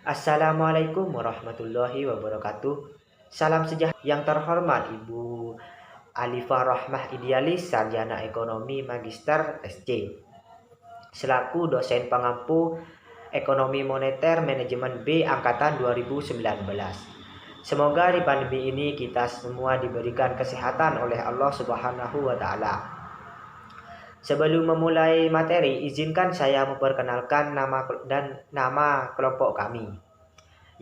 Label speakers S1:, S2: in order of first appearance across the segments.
S1: Assalamualaikum warahmatullahi wabarakatuh. Salam sejahtera yang terhormat Ibu Alifah Rahmah Idealis, Sarjana Ekonomi Magister SC, selaku dosen pengampu Ekonomi Moneter Manajemen B Angkatan 2019. Semoga di pandemi ini kita semua diberikan kesehatan oleh Allah Subhanahu wa Ta'ala. Sebelum memulai materi, izinkan saya memperkenalkan nama kelompok kami.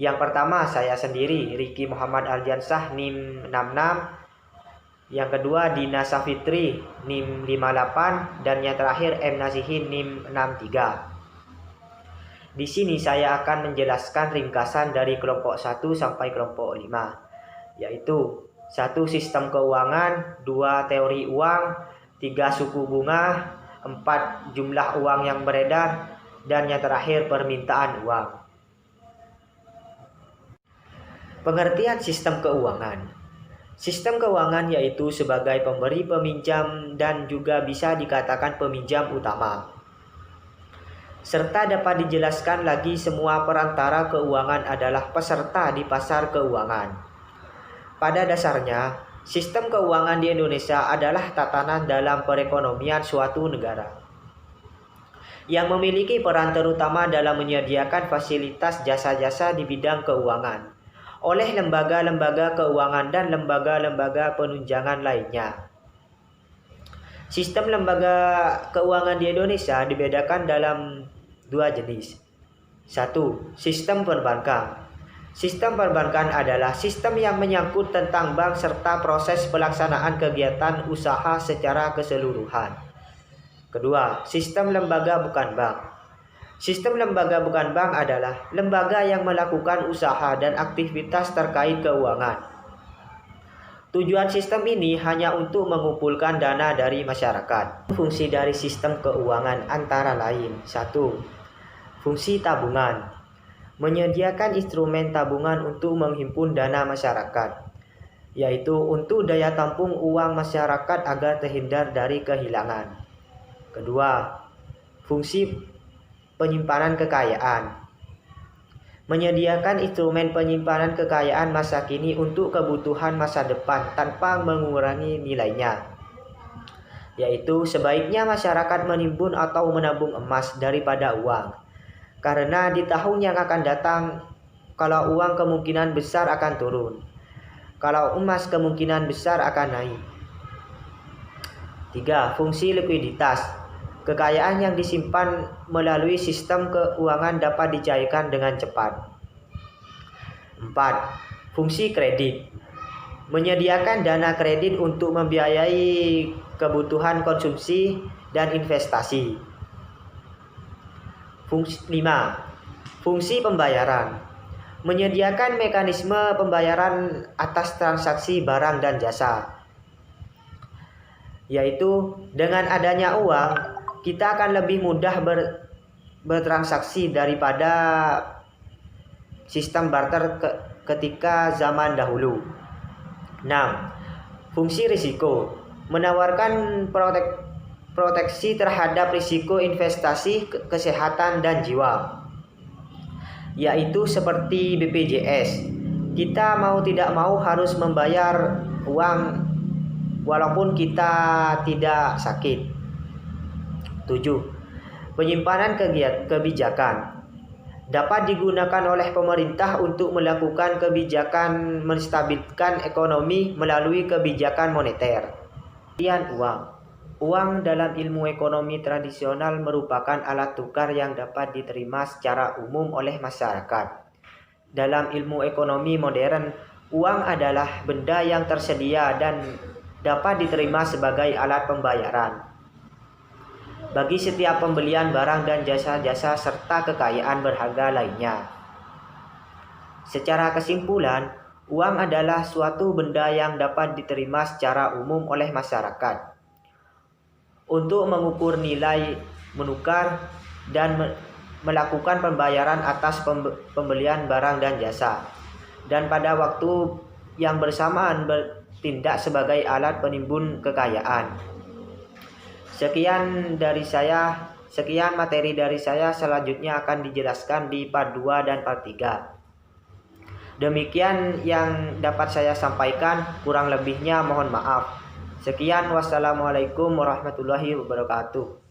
S1: Yang pertama, saya sendiri, Riki Muhammad Aljansah, NIM 66. Yang kedua, Dina Safitri, NIM 58. Dan yang terakhir, M Nazihin, NIM 63. Di sini saya akan menjelaskan ringkasan dari kelompok 1 sampai kelompok 5, yaitu 1. Sistem keuangan, 2. Teori uang, 3. Suku bunga, 4. Jumlah uang yang beredar, dan yang terakhir permintaan uang. Pengertian sistem keuangan. Sistem keuangan yaitu sebagai pemberi, peminjam, dan juga bisa dikatakan peminjam utama, serta dapat dijelaskan lagi semua perantara keuangan adalah peserta di pasar keuangan. Pada dasarnya, sistem keuangan di Indonesia adalah tatanan dalam perekonomian suatu negara yang memiliki peran terutama dalam menyediakan fasilitas jasa-jasa di bidang keuangan oleh lembaga-lembaga keuangan dan lembaga-lembaga penunjangan lainnya. Sistem lembaga keuangan di Indonesia dibedakan dalam 2 jenis. 1. Sistem perbankan. Sistem perbankan adalah sistem yang menyangkut tentang bank serta proses pelaksanaan kegiatan usaha secara keseluruhan. Kedua, sistem lembaga bukan bank. Sistem lembaga bukan bank adalah lembaga yang melakukan usaha dan aktivitas terkait keuangan. Tujuan sistem ini hanya untuk mengumpulkan dana dari masyarakat. Fungsi dari sistem keuangan antara lain: 1. Fungsi tabungan. Menyediakan instrumen tabungan untuk menghimpun dana masyarakat, yaitu untuk daya tampung uang masyarakat agar terhindar dari kehilangan. Kedua, fungsi penyimpanan kekayaan. Menyediakan instrumen penyimpanan kekayaan masa kini untuk kebutuhan masa depan tanpa mengurangi nilainya, yaitu sebaiknya masyarakat menimbun atau menabung emas daripada uang, karena di tahun yang akan datang, kalau uang kemungkinan besar akan turun, kalau emas kemungkinan besar akan naik. 3. Fungsi likuiditas. Kekayaan yang disimpan melalui sistem keuangan dapat dicairkan dengan cepat. 4. Fungsi kredit. Menyediakan dana kredit untuk membiayai kebutuhan konsumsi dan investasi. 5. Fungsi pembayaran. Menyediakan mekanisme pembayaran atas transaksi barang dan jasa, yaitu dengan adanya uang kita akan lebih mudah bertransaksi daripada sistem barter ketika zaman dahulu. 6. Fungsi risiko. Menawarkan proteksi terhadap risiko investasi kesehatan dan jiwa, yaitu seperti BPJS. Kita mau tidak mau harus membayar uang walaupun kita tidak sakit. 7. Penyimpanan kebijakan. Dapat digunakan oleh pemerintah untuk melakukan kebijakan menstabilkan ekonomi melalui kebijakan moneter. Kemudian uang. Uang dalam ilmu ekonomi tradisional merupakan alat tukar yang dapat diterima secara umum oleh masyarakat. Dalam ilmu ekonomi modern, uang adalah benda yang tersedia dan dapat diterima sebagai alat pembayaran bagi setiap pembelian barang dan jasa-jasa serta kekayaan berharga lainnya. Secara kesimpulan, uang adalah suatu benda yang dapat diterima secara umum oleh masyarakat untuk mengukur nilai menukar dan melakukan pembayaran atas pembelian barang dan jasa, dan pada waktu yang bersamaan bertindak sebagai alat penimbun kekayaan. Sekian dari saya. Sekian materi dari saya, selanjutnya akan dijelaskan di part 2 dan part 3. Demikian yang dapat saya sampaikan, kurang lebihnya mohon maaf. Sekian, wassalamualaikum warahmatullahi wabarakatuh.